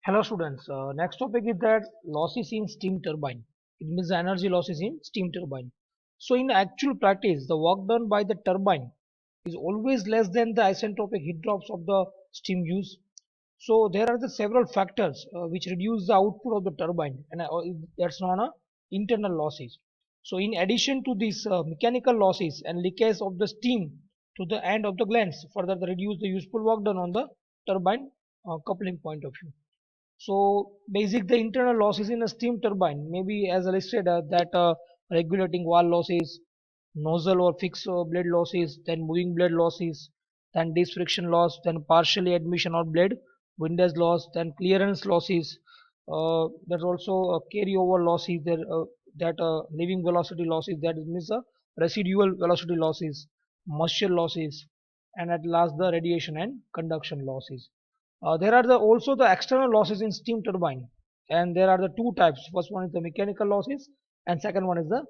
Hello students, next topic is that losses in steam turbine. It means the energy losses in steam turbine. So in actual practice, the work done by the turbine is always less than the isentropic heat drops of the steam use. So there are the several factors which reduce the output of the turbine, and that's known as internal losses. So in addition to these mechanical losses and leakage of the steam to the end of the glands, further reduce the useful work done on the turbine coupling point of view. So basic the internal losses in a steam turbine maybe as I listed that regulating valve losses, nozzle or fixed blade losses, then moving blade losses, then disc friction loss, then partially admission of blade windage loss, then clearance losses. There's also carryover losses there that leaving velocity losses, that means residual velocity losses, moisture losses, and at last the radiation and conduction losses. There are also the external losses in steam turbine, and there are the two types. First one is the mechanical losses, and second one is the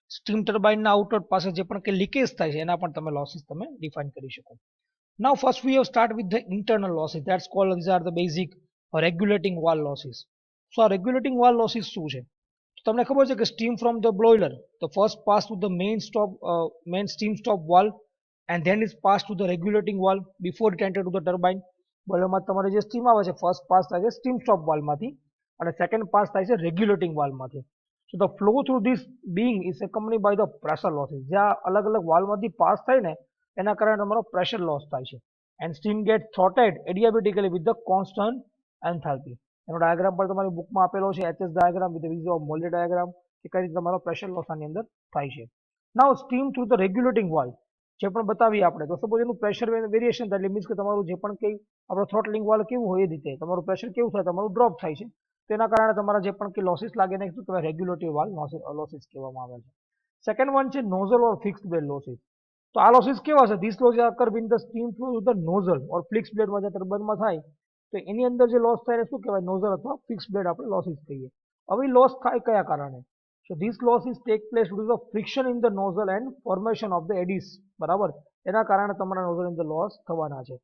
steam ટર્બાઇનના outlet પાસે જે પણ કે leakage થાય છે એના પણ તમે લોસીસ તમે ડિફાઇન કરી શકો. Now first we have start with the internal losses. That's called, these are the basic regulating valve losses. So આ regulating valve losses શું છે? તમને ખબર છે કે steam from the boiler, the first pass to the main steam stop valve, and then is passed to the regulating valve before it enter to the turbine. બોઇલરમાં તમારે જે steam આવે છે ફર્સ્ટ પાસ થાય છે સ્ટીમ સ્ટોપ વાલ્વમાંથી અને second pass થાય છે regulating વાલ્વમાંથી. So the flow through this being is accompanied by the pressure losses. જ્યાં અલગ અલગ વાલ્વમાંથી પાસ થાય ને એના કારણે તમારો પ્રેશર લોસ થાય છે. And steam get throttted adiabatically with the constant enthalpy. એનો ડાયાગ્રામ પણ તમારી બુકમાં આપેલો છે, HS diagram with viz of moulded diagram, કે કઈ રીતે તમારો પ્રેશર લોસ આની અંદર થાય છે. Now steam through the regulating valve જે પણ બતાવીએ આપણે, તો સપોઝ એનું પ્રેશર વેરિએશન થાય એટલે મીન્સ કે તમારું જે પણ કંઈ આપણો થ્રોટલિંગ વાલ્વ કેવું હોય એ રીતે તમારું પ્રેશર કેવું થાય, તમારું ડ્રોપ થાય છે. તેના કારણે તમારા જે પણ કે લોસીસ લાગે ને શું કહેવાય, રેગ્યુલેટરી વાલ્વ લોસીસ કહેવામાં આવે છે. સેકન્ડ વન છે nozzle or fixed blade losses. તો આ લોસીસ કેવા છે? This loss occur when the steam flow through the nozzle or fixed બ્લેડમાં જે ટર્બાઇનમાં થાય તો એની અંદર જે લોસ થાય એને શું કહેવાય, નોઝલ અથવા ફિક્સ બ્લેડ આપણે લોસીસ કહીએ. હવે લોસ થાય કયા કારણે? So these losses take place due to the friction in the nozzle and formation of the eddies. બરાબર, એના કારણે તમારા નોઝલ ની અંદર લોસ થવાના છે.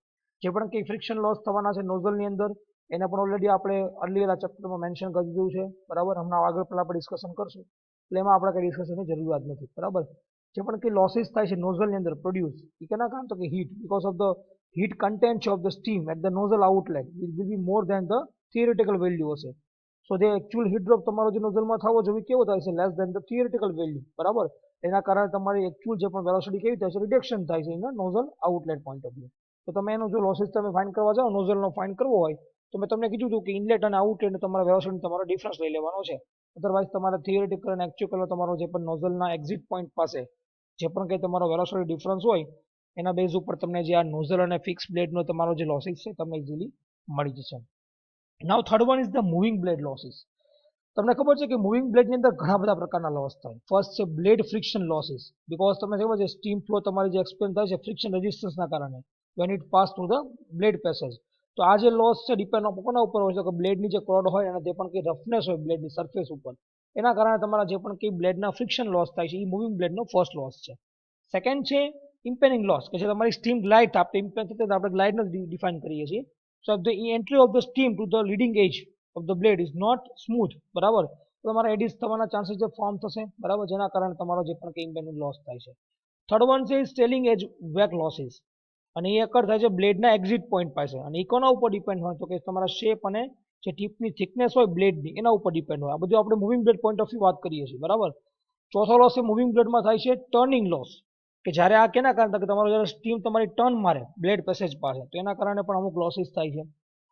જે પણ કંઈ ફ્રિક્શન લોસ થવાના છે નોઝલ ની અંદર એને પણ ઓલરેડી આપણે અર્લીયર આ ચેપ્ટરમાં મેન્શન કરી દીધું છે. બરાબર, હમણાં આગળ પહેલા આપણે ડિસ્કશન કરશું એટલે એમાં આપણે કંઈ ડિસ્કશનની જરૂરિયાત નથી. બરાબર, જે પણ કંઈ લોસીસ થાય છે નોઝલ ની અંદર પ્રોડ્યુસ, એ કેના કારણે? તો કે heat, because of the heat content of the steam at the nozzle outlet will be more than the theoretical value હશે. સો જે એકચ્યુઅલ હીટ ડ્રોપ તમારો જે નોઝલમાં થવો જોઈએ કેવો થાય છે? Less than the theoretical value. બરાબર, એના કારણે તમારી એકચ્યુઅલ જે પણ વેલોસિટી કેવી થાય છે? રિડક્શન થાય છે in nozzle outlet point of view. તો તમે એનો જો લોસીસ તમે ફાઇન્ડ કરવા જાઓ, નોઝલનો ફાઇન્ડ કરવો હોય તો મેં તમને કીધું હતું કે ઇનલેટ અને આઉટલેટ તમારા વેલોસિટી તમારો ડિફરન્સ લઈ લેવાનો છે. અધરવાઇઝ તમારે થિયરિટિકલ અને એકચ્યુઅલ તમારો જે પણ નોઝલના એક્ઝિટ પોઈન્ટ પાસે જે પણ કંઈ તમારો વેલોસિટી ડિફરન્સ હોય એના બેઝ ઉપર તમને જે આ નોઝલ અને ફિક્સ બ્લેડનો તમારો જે લોસીસ છે તમને ઇઝીલી મળી જશે. Now third one is the moving blade losses. તમને ખબર છે કે મૂવિંગ બ્લેડની અંદર ઘણા બધા પ્રકારના લોસ થાય. ફર્સ્ટ છે બ્લેડ ફ્રિક્શન લોસીસ, બીકોઝ તમને ખબર છે સ્ટીમ ફ્લો તમારી જે એક્સપેન્ડ થાય છે ફ્રિક્શન રેઝિસ્ટન્સના કારણે when it pass through the blade passage. તો આ જે લોસ છે ડિપેન્ડ કોના ઉપર હોય છે કે બ્લેડની જે ક્રોડ હોય અને જે પણ કંઈ રફનેસ હોય બ્લેડની સરફેસ ઉપર, એના કારણે તમારા જે પણ કંઈ બ્લેડના ફ્રિક્શન લોસ થાય છે એ મૂવિંગ બ્લેડનો ફર્સ્ટ લોસ છે. સેકન્ડ છે ઇમ્પેનિંગ લોસ, કે જે તમારી સ્ટીમ ગ્લાઇડ આપણે ઇમ્પેન થતી આપણે ગ્લાઇડને ડિફાઇન કરીએ છીએ. So the entry of the steam to the leading edge of the blade is not smooth. બરાબર, તો તમારા એડિસ થવાના ચાન્સીસ જે ફોર્મ થશે. બરાબર, જેના કારણે તમારો જે પણ કંઈ ઇમ્પેનિંગ લોસ થાય છે. થર્ડ વન છે સ્ટેલિંગ એજ વેક લોસીસ, અને એ અકર થાય છે બ્લેડના એક્ઝિટ પોઈન્ટ પાસે, અને એ કોના ઉપર ડિપેન્ડ હોય તો કે તમારા શેપ અને જે ટીપની થિકનેસ હોય બ્લેડની એના ઉપર ડિપેન્ડ હોય. આ બધું આપણે moving blade point of view વાત કરીએ છીએ. બરાબર, ચોથો લોસ એ મૂવિંગ બ્લેડમાં થાય છે ટર્નિંગ લોસ, કે જ્યારે આ કેના કારણે કે તમારો જ્યારે સ્ટીમ તમારી ટર્ન મારે બ્લેડ પેસેજ પાસે તો એના કારણે પણ અમુક લોસીસ થાય છે.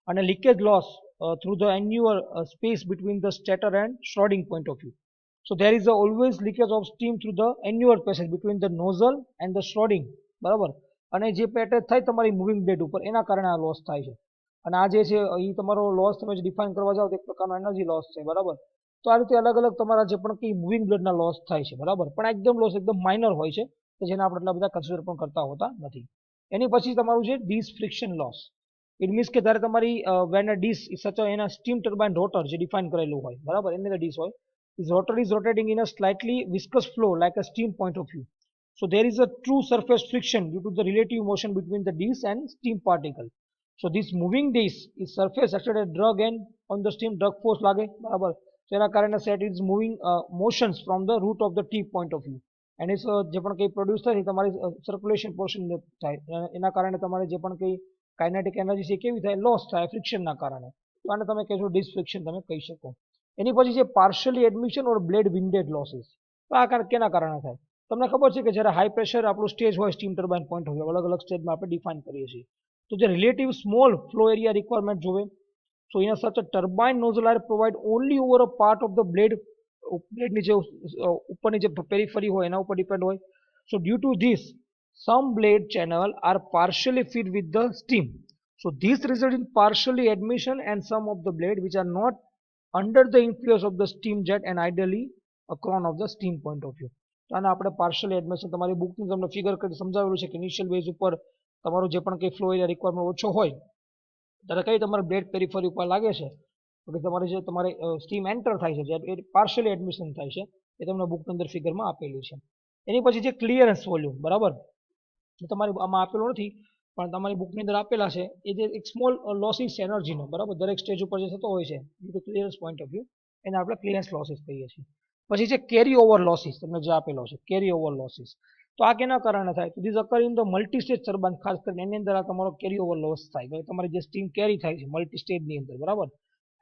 અને leakage loss through the annual space between the stator and shrouding point of view. So there is always leakage of steam through the annual passage between the nozzle and the shrouding. બરાબર, અને જે પેટેજ થાય તમારી moving blade ઉપર એના કારણે આ loss થાય છે. અને આ જે છે એ તમારો લોસ તમે જે ડિફાઇન કરવા જાઓ તો એક પ્રકારનો એનર્જી લોસ છે. બરાબર, તો આ રીતે અલગ અલગ તમારા જે પણ કંઈ મૂવિંગ બ્લેડના લોસ થાય છે. બરાબર, પણ એકદમ લોસ એકદમ માઇનર હોય છે કે જેને આપણે એટલા બધા કન્સિડર પણ કરતા હોતા નથી. એની પછી તમારું છે dis friction loss. It means કે જ્યારે તમારી વેન અ ડિશ સચ એના સ્ટીમ ટર્બાઇન રોટર જે ડિફાઇન કરેલું હોય, બરાબર, એની અંદર ડિશ હોય, is rotor is rotating in a slightly viscous flow like a steam point of view. So there is a true surface friction due to the relative motion between the disk and steam particle. So this moving disk is surface acted as drag and on the steam drag force લાગે બરાબર. So એના કારણે set is moving motions from the root of the tip point of view. And it's જે પણ કંઈ produce થાય છે તમારી સર્ક્યુલેશન પોર્શન થાય એના કારણે તમારે જે પણ કંઈ કાઇનેટિક એનર્જી છે કેવી થાય લોસ થાય ફ્રિક્શનના કારણે. તો આને તમે કહેશો ડિસ્ક ફ્રિક્શન તમે કહી શકો. એની પછી છે પાર્શિયલી એડમિશન ઓર બ્લેડ વિન્ડેડ લોસીસ. તો આ કેના કારણે થાય? તમને ખબર છે કે જ્યારે હાઈ પ્રેશર આપણું સ્ટેજ હોય સ્ટીમ ટર્બાઇન પોઈન્ટ હોય અલગ અલગ સ્ટેજમાં આપણે ડિફાઇન કરીએ છીએ. તો જે relative small flow area requirement જોવે. So in a such a turbine nozzle are provide only over a part of the blade ની જે ઉપરની જે પેરીફરી હોય એના ઉપર ડિપેન્ડ હોય. So due to this some blade channel are partially filled with the steam. So this results in partially admission and some of the blade which are not under the influence of the steam jet and ideally a crown of the steam point of view. તો આને આપણે partially admission તમારી બુકની તમને figure કરી સમજાવેલું છે કે initial base ઉપર તમારું જે પણ કંઈ ફ્લો એરિયા રિક્વાયરમેન્ટ ઓછો હોય ત્યારે કઈ તમારે બ્લેડ પેરીફરી ઉપર લાગે છે તો તમારે જે તમારે સ્ટીમ એન્ટર થાય છે જે એ પાર્શિયલી એડમિશન થાય છે એ તમને બુકની અંદર ફિગરમાં આપેલી છે. એની પછી જે ક્લિયરન્સ વોલ્યુમ બરાબર તમારી આમાં આપેલું નથી પણ તમારી બુકની અંદર આપેલા છે એ જે એક સ્મોલ લોસીસ એનર્જીનો બરાબર દરેક સ્ટેજ ઉપર જે થતો હોય છે due to clearance point of view એને આપણે ક્લિયરન્સ લોસીસ કહીએ છીએ. પછી છે કેરી ઓવર લોસીસ તમને જે આપેલો છે કેરી ઓવર લોસીસ. તો આ કેના કારણે થાય? તો this અકર in the multi stage turbine ખાસ કરીને એની અંદર આ તમારો કેરી ઓવર લોસ થાય કે તમારી જે સ્ટીમ કેરી થાય છે મલ્ટી સ્ટેજની અંદર બરાબર.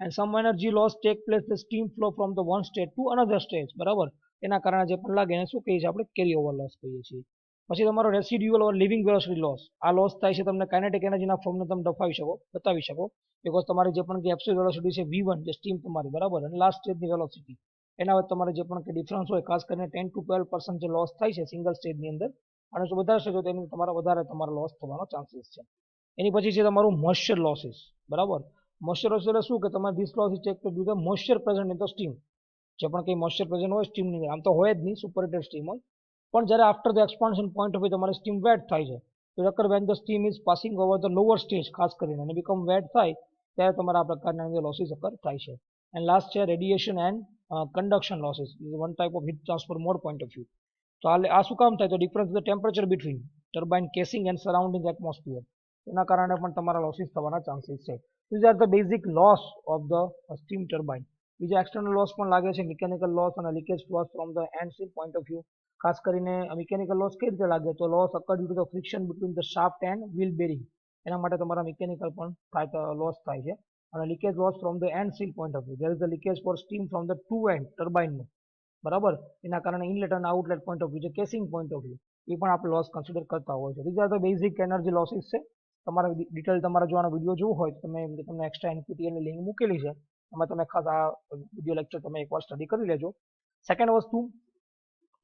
And some energy loss take place the steam flow from the one stage to another stage બરાબર. એના કારણે જે પણ લાગે એને શું કહીએ છીએ આપણે કેરી ઓવર લોસ કહીએ છીએ. પછી તમારો રેસિડ્યુઅલ ઓર લિવિંગ વેલોસિટી લોસ. આ લોસ થાય છે તમને કાઇનેટિક એનર્જીના ફોર્મને તમે બતાવી શકો બીકોઝ તમારી જે પણ એબ્સોલ્યુટ વેલોસિટી છે V1 જે સ્ટીમ તમારી બરાબર અને લાસ્ટ સ્ટેજની વેલોસિટી એના વચ્ચે તમારે જે પણ ડિફરન્સ હોય ખાસ કરીને 10 to 12% જે લોસ થાય છે સિંગલ સ્ટેજની અંદર અને જો વધારે સ્ટેજ હોય તો એની તમારા વધારે તમારો લોસ થવાનો ચાન્સીસ છે. એની પછી છે તમારું મોઇશ્ચર લોસીસ બરાબર. મોઇશ્ચર લોસ એટલે શું કે તમારે this loss is check to the moisture present in the steam. જે પણ કંઈ મોઇશ્ચર પ્રેઝન્ટ હોય સ્ટીમની અંદર આમ તો હોય જ નહીં સુપરહીટેડ સ્ટીમ હોય પણ જ્યારે after the expansion point of view તમારે સ્ટીમ વેટ થાય છે તો અકર when the steam is passing over the lower stage ખાસ કરીને અને બીકમ વેટ થાય ત્યારે તમારા આ પ્રકારના લોસીસ અકર થાય છે. એન્ડ લાસ્ટ છે radiation and conduction losses is one type of heat transfer mode point of view. તો આ શું કામ થાય? તો difference the temperature between turbine casing and surrounding atmosphere એના કારણે પણ તમારા લોસીસ થવાના ચાન્સીસ છે. These are the basic loss of the steam turbine. બીજા એક્સટર્નલ લોસ પણ લાગે છે મિકેનિકલ લોસ અને leakage loss from the end seal point of view. ખાસ કરીને મિકેનિકલ લોસ કઈ રીતે લાગે તો loss occur due to the friction between the shaft and wheel bearing. એના માટે તમારા મિકેનિકલ પણ લોસ થાય છે. અને leakage loss from the end seal point of view there is the leakage for steam from the two end ટર્બાઇનનું બરાબર. એના કારણે ઇનલેટ અને આઉટલેટ પોઈન્ટ ઓફ વ્યૂ જે કેસિંગ પોઈન્ટ ઓફ વ્યૂ એ પણ આપણે લોસ કન્સિડર કરતા હોય છે. These are the basic energy losses છે. તમારે ડિટેલ તમારે જો આનો વિડીયો જોવો હોય તો તમે તમને એક્સ્ટ્રા એનપીટીએલની લિંક મૂકેલી છે એમાં તમે ખાસ આ વિડીયો લેક્ચર તમે એકવાર સ્ટડી કરી લેજો. સેકન્ડ વસ્તુ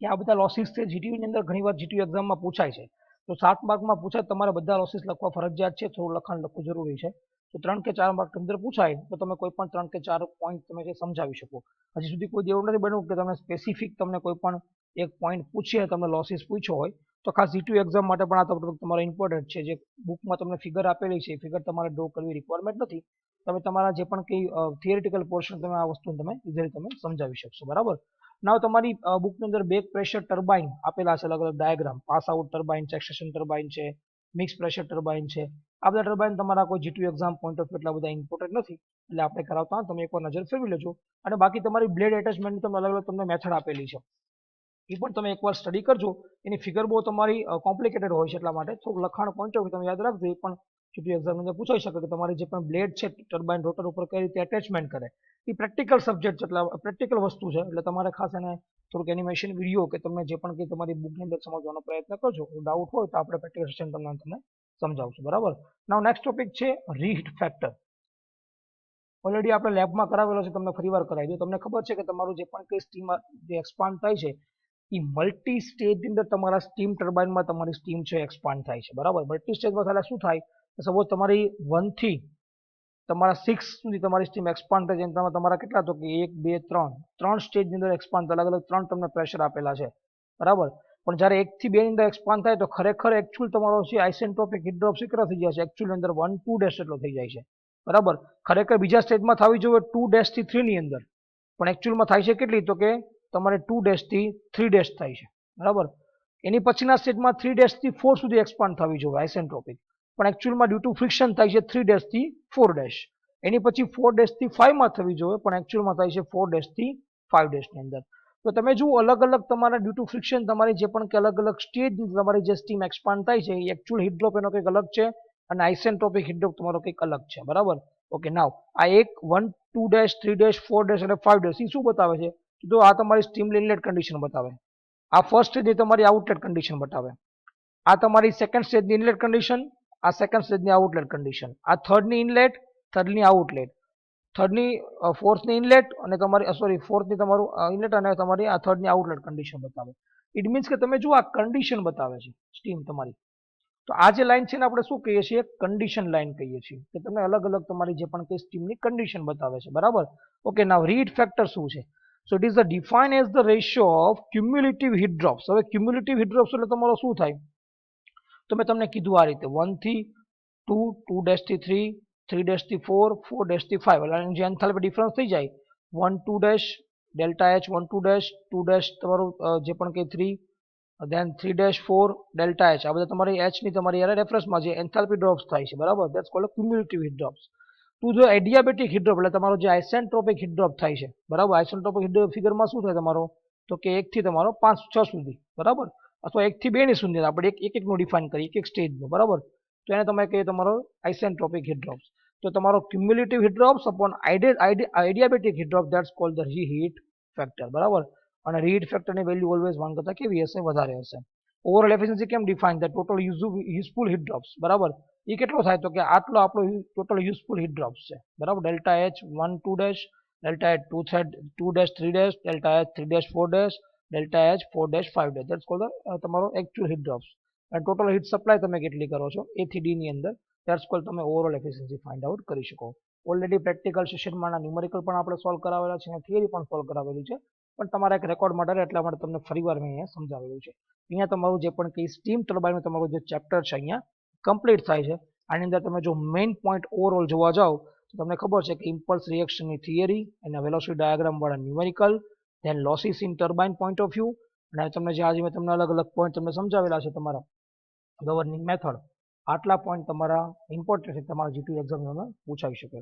કે આ બધા લોસીસ છે જીટીયુની અંદર ઘણીવાર જીટીયુ એક્ઝામમાં પૂછાય છે. તો 7 માર્કમાં પૂછાય તમારે બધા લોસીસ લખવા ફરજિયાત છે થોડું લખાણ લખવું જરૂરી છે. તો 3 કે 4 માર્ક અંદર પૂછાય તો તમે કોઈ પણ 3 કે 4 પોઈન્ટ તમે સમજાવી શકો. હજી સુધી કોઈ એવું નથી બન્યું કે તમે સ્પેસિફિક તમને કોઈ પણ એક પોઈન્ટ પૂછીએ તમને લોસીસ પૂછ્યો હોય તો ખાસ જીટીયુ એક્ઝામ માટે પણ આ ટોપિક તમારો ઇમ્પોર્ટન્ટ છે. જે બુકમાં તમને ફિગર આપેલી છે એ ફિગર તમારે ડ્રો કરવી રિક્વાયરમેન્ટ નથી. તમે તમારા જે પણ કંઈ થિયરિટિકલ પોર્શન તમે આ વસ્તુને તમે ઇઝીલી તમે સમજાવી શકશો બરાબર. નાવ તમારી બુકની અંદર બેક પ્રેશર ટર્બાઇન આપેલા છે અલગ અલગ ડાયાગ્રામ. પાસ આઉટ ટર્બાઇન છે, એક્સેશન ટર્બાઇન છે, મિક્સ પ્રેશર ટર્બાઇન છે. આ બધા ટર્બાઇન તમારા કોઈ જીટીયુ એક્ઝામ પોઈન્ટ ઓફ એટલા બધા ઇમ્પોર્ટન્ટ નથી એટલે આપણે કરાવતા તમે એકવાર નજર ફેરવી લેજો. અને બાકી તમારી બ્લેડ એટેચમેન્ટની તમે અલગ અલગ તમને મેથડ આપેલી છે એ પણ તમે એકવાર સ્ટડી કરજો. એની ફિગર બહુ તમારી કોમ્પ્લિકેટેડ હોય છે એટલા માટે થોડુંક લખાણ પોઈન્ટ ઓફ તમે યાદ રાખજો. એ પણ જીટીયુ એક્ઝામ અંદર પૂછાઈ શકે કે તમારી જે પણ બ્લેડ છે ટર્બાઇન રોટર ઉપર કઈ રીતે એટેચમેન્ટ કરે એ પ્રેક્ટિકલ સબ્જેક્ટ એટલે પ્રેક્ટિકલ વસ્તુ છે એટલે તમારે ખાસ એને થોડુંક એનિમેશન વિડીયો કે તમે જે પણ કંઈ તમારી બુકની અંદર સમજવાનો પ્રયત્ન કરજો. ડાઉટ હોય તો આપણે પ્રેક્ટિકલ સેશન તમને સમજાવશું બરાબર. નાવ નેક્સ્ટ ટોપિક છે રીહીટ ફેક્ટર. ઓલરેડી આપણે લેબમાં કરાવેલો છે તમને ફરીવાર કરાવી દો. તમને ખબર છે કે તમારું જે પણ કંઈ સ્ટીમ જે એક્સપાન્ડ થાય છે એ મલ્ટી સ્ટેજની અંદર તમારા સ્ટીમ ટર્બાઇનમાં તમારી સ્ટીમ છે એક્સપાન્ડ થાય છે બરાબર. મલ્ટી સ્ટેજમાં થાય શું થાય સપોઝ તમારી 1 થી તમારા 6 સુધી તમારી સ્ટીમ એક્સપાન્ડ થાય છે તમારા કેટલા તો કે 1 2 3 સ્ટેજની અંદર એક્સપાન્ડ અલગ અલગ 3 તમને પ્રેશર આપેલા છે બરાબર. પણ જ્યારે 1 થી 2 ની અંદર એક્સપાન્ડ થાય તો ખરેખર એકચ્યુઅલ તમારો છે આઇસેન્ટ્રોપિક હીટ ડ્રોપ કેટલો થઈ જાય છે એકચ્યુઅલ અંદર 1 2 ડેશ એટલો થઈ જાય છે બરાબર. ખરેખર બીજા સ્ટેજમાં થવી જોઈએ 2 ડેશ થી 3 ની અંદર પણ એકચ્યુઅલમાં થાય છે કેટલી તો કે તમારે 2 ડેશ થી 3 ડેશ થાય છે બરાબર. એની પછીના સ્ટેજમાં 3' થી 4 સુધી એક્સપાન્ડ થવી જોઈએ આઇસેન્ટ્રોપિક, પણ એકચ્યુઅલમાં ડ્યુ ટુ ફ્રિક્શન થાય છે 3' થી 4'. એની પછી 4' થી 5 માં થવી જોઈએ, પણ એકચ્યુઅલમાં થાય છે 4' થી 5' ની અંદર. તો તમે જુઓ અલગ અલગ તમારા ડ્યુ ટુ ફ્રિક્શન તમારી જે પણ કે અલગ અલગ સ્ટેજ તમારી જે સ્ટીમ એક્સપાન્ડ થાય છે એ એકચ્યુઅલ હીટ ડ્રોપ એનો કંઈક અલગ છે અને આઇસેન્ટ્રોપિક હીટ ડ્રોપ તમારો કંઈક અલગ છે, બરાબર. ઓકે, નાવ આ એક 1, 2', 3', 4' અને 5' એ શું બતાવે છે? તો આ તમારી સ્ટીમ ઇનલેટ કન્ડિશન બતાવે. આ ફર્સ્ટ સ્ટેજની તમારી આઉટલેટ કન્ડિશન બતાવે. આ તમારી સેકન્ડ સ્ટેજની ઇનલેટ કન્ડિશન, આ સેકન્ડ સ્ટેજની આઉટલેટ કન્ડિશન, આ થર્ડની ઇનલેટ, થર્ડની આઉટલેટ, થર્ડની ફોર્થની ઇનલેટ અને તમારી ફોર્થની તમારું ઇનલેટ અને તમારી આ થર્ડની આઉટલેટ કન્ડિશન બતાવે. ઇટ મીન્સ કે તમે જુઓ આ કન્ડિશન બતાવે છે સ્ટીમ તમારી. તો આ જે લાઈન છે ને આપણે શું કહીએ છીએ? કન્ડિશન લાઈન કહીએ છીએ, કે તમે અલગ અલગ તમારી જે પણ કે સ્ટીમની કન્ડિશન બતાવે છે, બરાબર. ઓકે, નાવ રીહીટ ફેક્ટર શું છે? So it is the defined as the ratio of cumulative heat drops. હવે cumulative heat drops એટલે તમારો શું થાય? તો મેં તમને કીધું આ રીતે 1 થી 2, 2' થી 3, 3' થી 4, 4' થી 5. એટલે જે એન્થાલ્પી ડિફરન્સ થઈ જાય 1, 2', ડેલ્ટા H 1, 2', તમારું જે પણ કે 3, then 3', 4, ડેલ્ટા H. આ બધા તમારી H ની તમારી રેફરન્સમાં જે એન્થાલ્પી ડ્રોપ્સ થાય છે, બરાબર. That's called cumulative heat drops. To the adiabatic heat drop એટલે તમારો જે આઇસેન્ટ્રોપિક હીટ ડ્રોપ થાય છે, બરાબર. આઇસેન્ટ્રોપિક હીટ ડ્રોપ ફિગરમાં શું થાય તમારો? તો કે 1 થી તમારો 5, 6 સુધી, બરાબર, અથવા 1 થી 2 ની સુધી આપણે એક નું ડિફાઇન કરીએ, એક સ્ટેજનું, બરાબર. તો એને તમે કહીએ તમારો આઇસેન્ટ્રોપિક હીટ ડ્રોપ્સ. તો તમારો cumulative heat drops upon adiabatic heat drop, that's called the reheat factor, બરાબર. અને રીહીટ ફેક્ટરની વેલ્યુ ઓલવેઝ 1 કરતા કેવી હશે? વધારે હશે. ઓવરઓલ એફિશિયન્સી કેમ ડિફાઇન થાય? ટોટલ યુઝફુલ હીટ ડ્રોપ્સ, બરાબર. એ કેટલો થાય? તો કે આટલો આપણો ટોટલ યુઝફુલ હીટ ડ્રોપ્સ છે, બરાબર. Delta H 1, 2', delta H 2', 3', delta H 3', 4', delta H 4', 5'. That's cold તમારો એકચ્યુઅલ હીટ ડ્રોપ્સ. અને ટોટલ હીટ સપ્લાય તમે કેટલી કરો છો A થી D ની અંદર, ધેટ્સ કોલ્ડ તમે ઓવરઓલ એફિશિયન્સી ફાઇન્ડ આઉટ કરી શકો. ઓલરેડી પ્રેક્ટિકલ સેશનમાં ન્યુમેરિકલ પણ આપણે સોલ્વ કરાવેલા છે અને થિયરી પણ સોલ્વ કરાવેલી છે, પણ તમારા એક રેકોર્ડ માટે એટલા માટે તમને ફરીવાર મેં અહીંયા સમજાવેલું છે. અહીંયા તમારું જે પણ કે સ્ટીમ ટર્બાઇનનું તમારું જે ચેપ્ટર છે અહીંયા કમ્પ્લીટ થાય છે. આની અંદર તમે જો મેઇન પોઈન્ટ ઓવરઓલ જોવા જાઓ તો તમને ખબર છે કે ઇમ્પલ્સ રિએક્શનની થિયરી, એના વેલોસિટી ડાયાગ્રામ વાળા numerical, then losses in turbine point of view, અને તમને જે આજે મેં તમને અલગ અલગ પોઈન્ટ તમને સમજાવેલા છે તમારા ગવર્નિંગ મેથડ, આટલા પોઈન્ટ તમારા ઇમ્પોર્ટન્ટ છે, તમારા જીટી એક્ઝામમાં પૂછાઈ શકે.